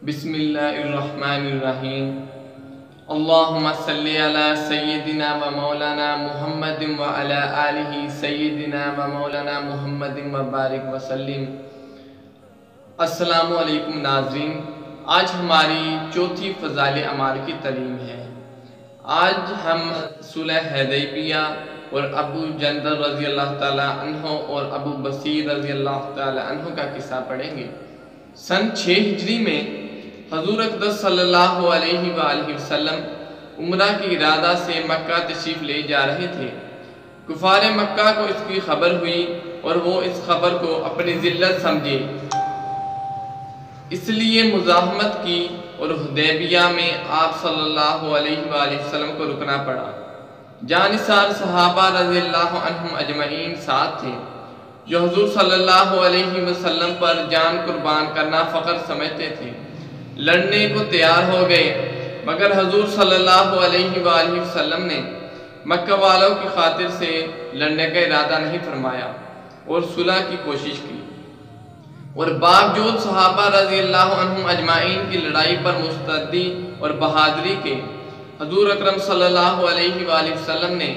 بسم اللہ الرحمن الرحیم اللہم صلی علی سیدنا و مولانا محمد و علی آلہ سیدنا و مولانا محمد و بارک وسلم۔ السلام علیکم ناظرین، آج ہماری چوتھی فضائل اعمال کی تعلیم ہے۔ آج ہم صلح حدیبیہ اور ابو جندل رضی اللہ تعالیٰ عنہ اور ابو بصیر رضی اللہ تعالیٰ عنہ کا قصہ پڑھیں گے۔ سن 6 ہجری میں حضور اقدس صلی اللہ علیہ وآلہ وسلم عمرہ کی ارادہ سے مکہ تشریف لے جا رہے تھے۔ کفار مکہ کو اس کی خبر ہوئی اور وہ اس خبر کو اپنی ذلت سمجھے، اس لیے مزاحمت کی اور حدیبیہ میں آپ صلی اللہ علیہ وآلہ وسلم کو رکنا پڑا۔ جانثار صحابہ رضی اللہ عنہم اجمعین ساتھ تھے، جو حضور صلی اللہ علیہ وسلم پر جان قربان کرنا فخر سمجھتے تھے۔ لڑنے کو تیار ہو گئے، مگر حضور صلی اللہ علیہ وآلہ وسلم نے مکہ والوں کی خاطر سے لڑنے کا ارادہ نہیں فرمایا اور صلح کی کوشش کی، اور باوجود صحابہ رضی اللہ عنہم اجمعین کی لڑائی پر مستعدی اور بہادری کے، حضور اکرم صلی اللہ علیہ وآلہ وسلم نے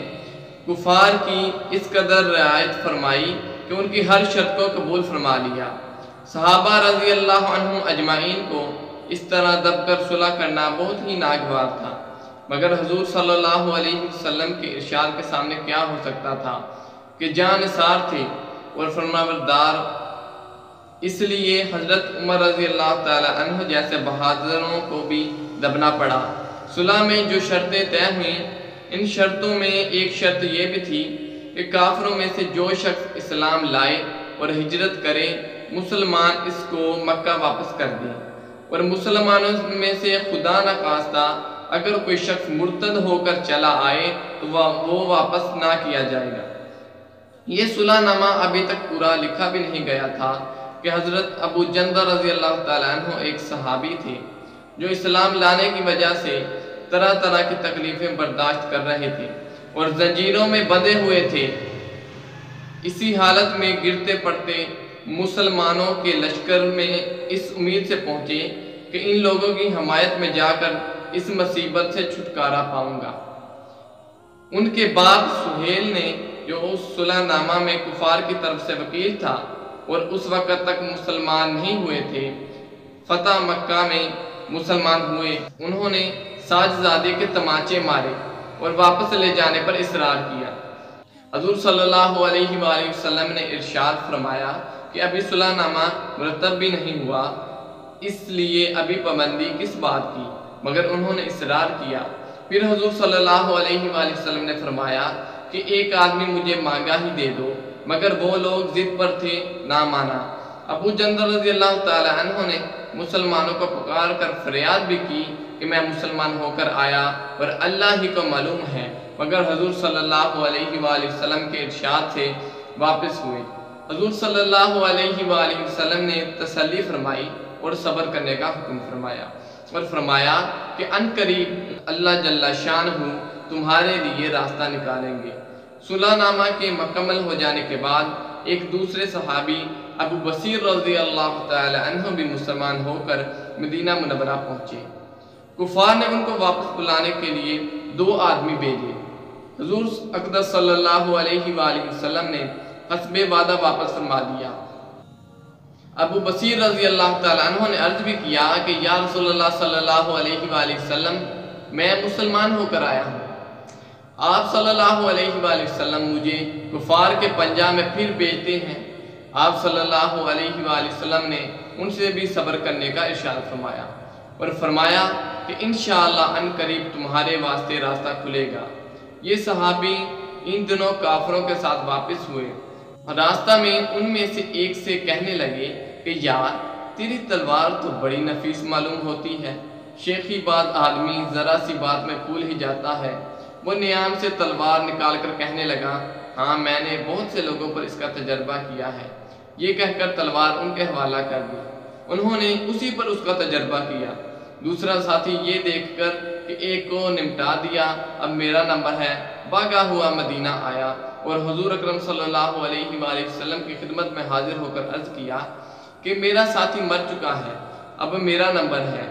کفار کی اس قدر رعایت فرمائی کہ ان کی ہر شرط کو قبول فرما لیا۔ صحابہ رضی اللہ عنہم اجمعین کو اس طرح دب کر صلح کرنا بہت ہی ناگوار تھا، مگر حضور صلی اللہ علیہ وسلم کے ارشاد کے سامنے کیا ہو سکتا تھا کہ جانثار تھے اور فرمانبردار، اس لیے حضرت عمر رضی اللہ تعالی عنہ جیسے بہادروں کو بھی دبنا پڑا۔ صلح میں جو شرطیں طے ہوئیں، ان شرطوں میں ایک شرط یہ بھی تھی کہ کافروں میں سے جو شخص اسلام لائے اور ہجرت کرے، مسلمان اس کو مکہ واپس کر دیں، اور مسلمانوں میں سے خدا نخواستہ اگر کوئی شخص مرتد ہو کر چلا آئے تو وہ واپس نہ کیا جائے گا۔ یہ صلح نامہ ابھی تک پورا لکھا بھی نہیں گیا تھا کہ حضرت ابو جندل رضی اللہ تعالیٰ عنہ ایک صحابی تھے جو اسلام لانے کی وجہ سے طرح طرح کی تکلیفیں برداشت کر رہے تھے اور زنجیروں میں بندھے ہوئے تھے۔ اسی حالت میں گرتے پڑتے مسلمانوں کے لشکر میں اس امید سے پہنچے کہ ان لوگوں کی حمایت میں جا کر اس مصیبت سے چھٹکارا پاؤں گا۔ ان کے باپ سہیل نے، جو اس صلح نامہ میں کفار کی طرف سے وکیل تھا اور اس وقت تک مسلمان نہیں ہوئے تھے، فتح مکہ میں مسلمان ہوئے۔ انہوں نے ساجزادے کے تمانچے مارے اور واپس لے جانے پر اصرار کیا۔ حضور صلی اللہ علیہ وآلہ وسلم نے ارشاد فرمایا کہ ابھی صلح نامہ مرتب بھی نہیں ہوا، اس لیے ابھی پابندی کس بات کی، مگر انہوں نے اصرار کیا۔ پھر حضور صلی اللہ علیہ وآلہ وسلم نے فرمایا کہ ایک آدمی مجھے مانگا ہی دے دو، مگر وہ لوگ ضد پر تھے، نہ مانا۔ ابو جندل رضی اللہ تعالی عنہ نے مسلمانوں کو پکار کر فریاد بھی کی کہ میں مسلمان ہو کر آیا اور اللہ ہی کو معلوم ہے، مگر حضور صلی اللہ علیہ وآلہ وسلم کے ارشاد سے واپس ہوئے۔ حضور صلی اللہ علیہ وآلہ وسلم نے تسلی فرمائی اور صبر کرنے کا حکم فرمایا، اور فرمایا کہ ان قریب اللہ جل شانہ تمہارے لیے راستہ نکالیں گے۔ صلح نامہ کے مکمل ہو جانے کے بعد ایک دوسرے صحابی ابو بصیر رضی اللہ تعالی عنہ بھی مسلمان ہو کر مدینہ منورہ پہنچے۔ کفار نے ان کو واپس بلانے کے لیے 2 آدمی بھیجے۔ حضور اقدس صلی اللہ علیہ وآلہ وسلم نے حسب وعدہ واپس فرما دیا۔ ابو بصیر رضی اللہ تعالیٰ عنہ نے عرض بھی کیا کہ یا رسول اللہ صلی اللہ علیہ وآلہ وسلم، میں مسلمان ہو کر آیا ہوں۔ آپ صلی اللہ علیہ وآلہ وسلم مجھے کفار کے پنجہ میں پھر بھیجتے ہیں۔ آپ صلی اللہ علیہ وآلہ وسلم نے ان سے بھی صبر کرنے کا ارشاد فرمایا اور فرمایا کہ انشاءاللہ ان قریب تمہارے واسطے راستہ کھلے گا۔ یہ صحابی ان دنوں کافروں کے ساتھ واپس ہوئے۔ راستہ میں ان میں سے ایک سے کہنے لگے کہ یار، تیری تلوار تو بڑی نفیس معلوم ہوتی ہے، شیخی بعد آدمی ذرا سی بات میں پھول ہی جاتا ہے۔ وہ نیام سے تلوار نکال کر کہنے لگا، ہاں میں نے بہت سے لوگوں پر اس کا تجربہ کیا ہے۔ یہ کہہ کر تلوار ان کے حوالہ کر دی۔ انہوں نے اسی پر اس کا تجربہ کیا۔ دوسرا ساتھی یہ دیکھ کر کہ ایک کو نمٹا دیا، اب میرا نمبر ہے، بھاگا ہوا مدینہ آیا اور حضور اکرم صلی اللہ علیہ وآلہ وسلم کی خدمت میں حاضر ہو کر عرض کیا کہ میرا ساتھی مر چکا ہے، اب میرا نمبر ہے۔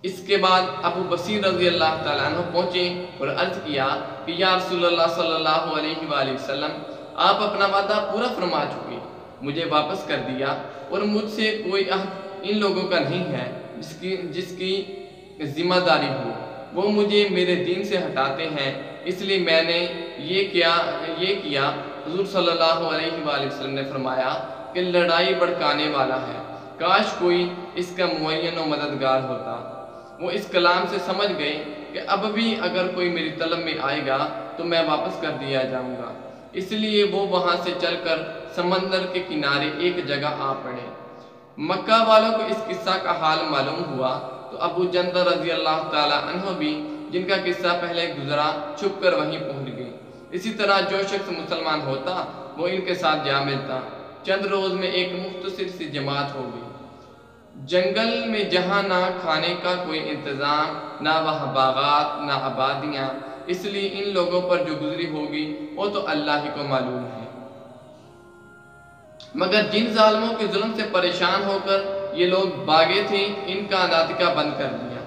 اس کے بعد ابو بصیر رضی اللہ تعالیٰ عنہ پہنچے اور عرض کیا کہ یا رسول اللہ صلی اللہ علیہ وآلہ وسلم، آپ اپنا وعدہ پورا فرما چکے، مجھے واپس کر دیا اور مجھ سے کوئی عہد ان لوگوں کا نہیں ہے جس کی ذمہ داری ہو، وہ مجھے میرے دین سے ہٹاتے ہیں، اس لیے میں نے یہ کیا۔ حضور صلی اللہ علیہ وآلہ وسلم نے فرمایا کہ لڑائی بھڑکانے والا ہے، کاش کوئی اس کا معین و مددگار ہوتا۔ وہ اس کلام سے سمجھ گئے کہ اب بھی اگر کوئی میری طلب میں آئے گا تو میں واپس کر دیا جاؤں گا، اس لیے وہ وہاں سے چل کر سمندر کے کنارے ایک جگہ آ پڑے۔ مکہ والوں کو اس قصہ کا حال معلوم ہوا تو ابو جندل رضی اللہ تعالیٰ عنہ بھی، جن کا قصہ پہلے گزرا، چھپ کر وہیں پہنچ گئے۔ اسی طرح جو شخص مسلمان ہوتا وہ ان کے ساتھ جا ملتا۔ چند روز میں ایک مختصر سی جماعت ہو گئی۔ جنگل میں جہاں نہ کھانے کا کوئی انتظام، نہ وہاں باغات، نہ آبادیاں، اس لیے ان لوگوں پر جو گزری ہوگی وہ تو اللہ ہی کو معلوم ہے۔ مگر جن ظالموں کے ظلم سے پریشان ہو کر یہ لوگ بھاگے تھے، ان کا ناطقہ بند کر دیا۔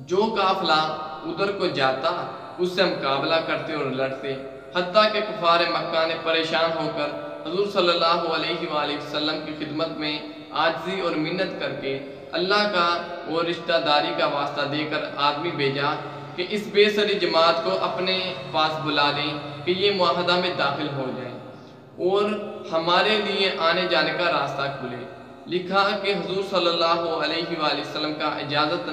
جو قافلہ ادھر کو جاتا اس سے مقابلہ کرتے اور لڑتے، حتیٰ کہ کفار مکہ نے پریشان ہو کر حضور صلی اللہ علیہ وآلہ وسلم کی خدمت میں عاجزی اور منت کر کے اللہ کا وہ رشتہ داری کا واسطہ دے کر آدمی بھیجا کہ اس بے سری جماعت کو اپنے پاس بلا لیں کہ یہ معاہدہ میں داخل ہو جائیں اور ہمارے لیے آنے جانے کا راستہ کھلے۔ لکھا کہ حضور صلی اللہ علیہ وآلہ وسلم کا اجازت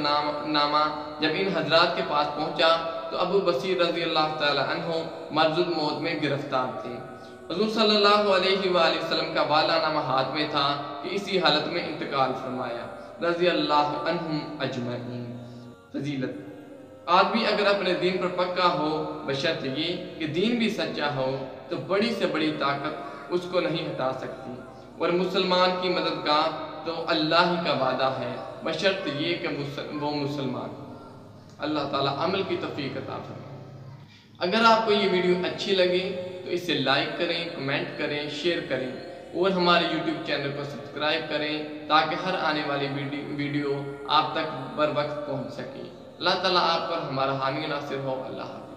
نامہ جب ان حضرات کے پاس پہنچا تو ابو بصیر رضی اللہ تعالیٰ عنہ مرض الموت میں گرفتار تھے۔ حضور صلی اللہ علیہ وآلہ وسلم کا والا نامہ ہاتھ میں تھا کہ اسی حالت میں انتقال فرمایا، رضی اللہ عنہم اجمعین۔ فضیلت: آدمی اگر اپنے دین پر پکا ہو، بشرط یہ کہ دین بھی سچا ہو، تو بڑی سے بڑی طاقت اس کو نہیں ہٹا سکتی، اور مسلمان کی مدد کا تو اللہ ہی کا وعدہ ہے، بشرط یہ کہ وہ مسلمان۔ اللہ تعالیٰ عمل کی توفیق عطا فرمائے۔ اگر آپ کو یہ ویڈیو اچھی لگی تو اسے لائک کریں، کمنٹ کریں، شیئر کریں اور ہمارے یوٹیوب چینل کو سبسکرائب کریں تاکہ ہر آنے والی ویڈیو آپ تک بر وقت پہنچ سکے۔ اللہ تعالیٰ آپ پر ہمارا حامی و ناصر ہو۔ اللہ حافظ۔